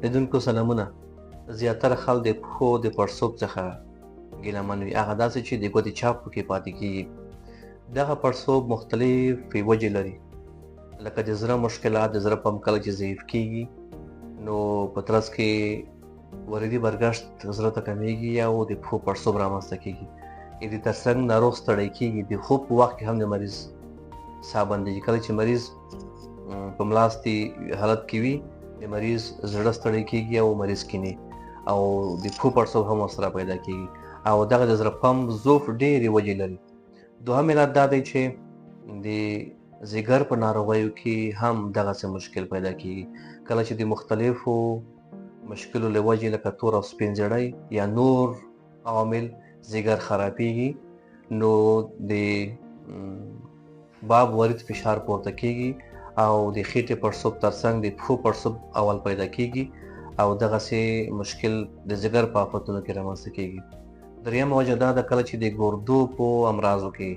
لیدونکو سلامونه. زیاتره خلک د پښو د پړسوب څخه ګیلمن وي، هغه داسې چې د ګوتې چاپ پکې پاتې کېږي. دغه پړسوب مختلفې وجې لري، لکه د زړه مشکلات، د زړه پمپ کله چې ضعیف کېږي نو په ترڅ کې وریدي برګشت زړه ته کمیږي او د پښو پړسوب رامنځته کېږي. د ترڅنګ ناروغ ستړی کېږي، د خوب په وخت کې هم د مریض ساه بندېږي. کله چې مریض په ملاستي حالت کې وي د مریض زړه ستړی کېږي او مریض کیني او د پښو پړسوب هم ورسره پیدا کېږي او دغه د زړه پمپ ضعف ډېرې وجې لري. دوهم علت دا دی چې د ځیګر په ناروغیو کې هم دغسې مشکل پیدا کېږي. کله چې د مختلفو مشکلو له وجې لکه تور او سپین زړی یا نور عوامل ځیګر خرابېږي نو د باب ورید فشار پورته کېږي او د خېټې پړسوب ترڅنګ د پښو پړسوب اول پیدا کېږي او دغسې مشکل د ځیګر په آفتونو کې رامنځته کېږي. درېیمه وجه دا ده کله چې د ګردو په امراضو کې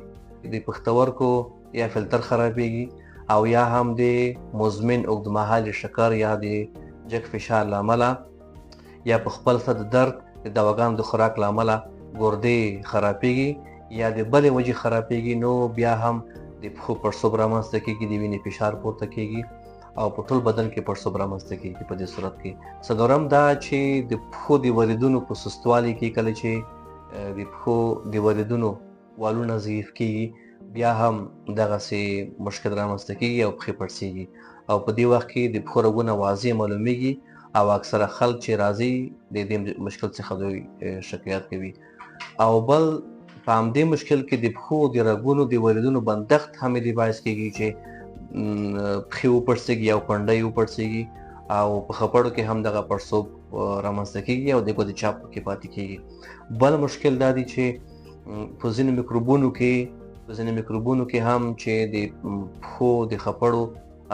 د پښتورګو یا فلټر خرابېږي او یا هم د مزمن اوږدمهالي شکر یا د جګ فشار له امله یا په خپل سر د درد د دواګانو د خوراک له امله ګردې خرابېږي یا د بلې وجې خرابېږي نو بیا هم د پښو پړسوب رامنځته کېږي، د وینې فشار پورته کېږي او په ټول بدن کې پړسوب رامنځته کېږي. په دې صورت کې څلورم دا چې د پښو د وریدونو په سستوالي کې کله چې د پښو د وریدونو والونه ضعیف کېږي بیا هم دغسې مشکل رامنځته کېږي او پښې پړسېږي او په دې وخت کې د پښو رګونه واضح معلومیږي او اکثره خلک چې راځي د دې مشکل څخه دوی شکایت کوي. او بل په همدې مشکل کې د پښو د رګونو د وریدونو بندښت هم د باعث کېږي چې پښې وپړسېږي او پنډۍ وپړسېږي او په خپړو کې هم دغه پړسوب رامنځته کېږي او د ګوتې چاپ پکې پاتې کېږي. بل مشکل دا دی چې په ځینو میکروبونو کې هم چې د پښو د خپړو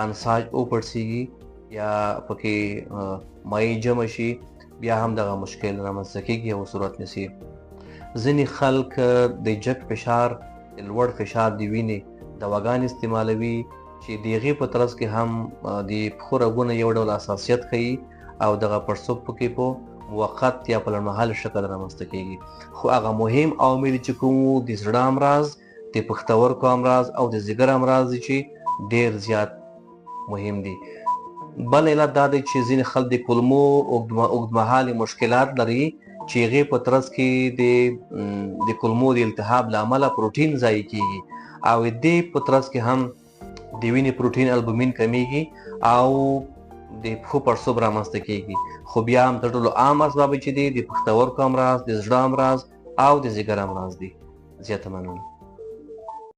انساج وپړسېږي یا پکې مایع جمع شي بیا هم دغه مشکل رامنځته کېږي او صورت نیسي. ځینې خلک د جګ فشار، لوړ فشار د وینې دواګانې استعمالوي چې د هغې په ترڅ کې هم د پښو رګونه یو ډول حساسیت ښیي او دغه پړسوب پکې په موقت یا په لنډمهاله شکل رامنځته کېږي. خو هغه مهم عوامل چې کوم د زړه امراض، د پښتورګو امراض او د ځیګر امراض دي چې ډېر زیات مهم دي. بل علت دا دی چې ځینې خلک د کولمو اوږدمهالي مشکلات لري چې هغې په ترڅ کې د کولمو د التهاب له امله پروټین ضایع کېږي او دې په ترڅ کې هم د وینې پروټین البومین کمیږي او د پښو پړسوب رامنځته کېږي. خو بیا هم تر ټولو عام اسباب چې دي د پښتورګو امراض، د زړه امراض او د ځیګر امراض دي. زیاته مننه.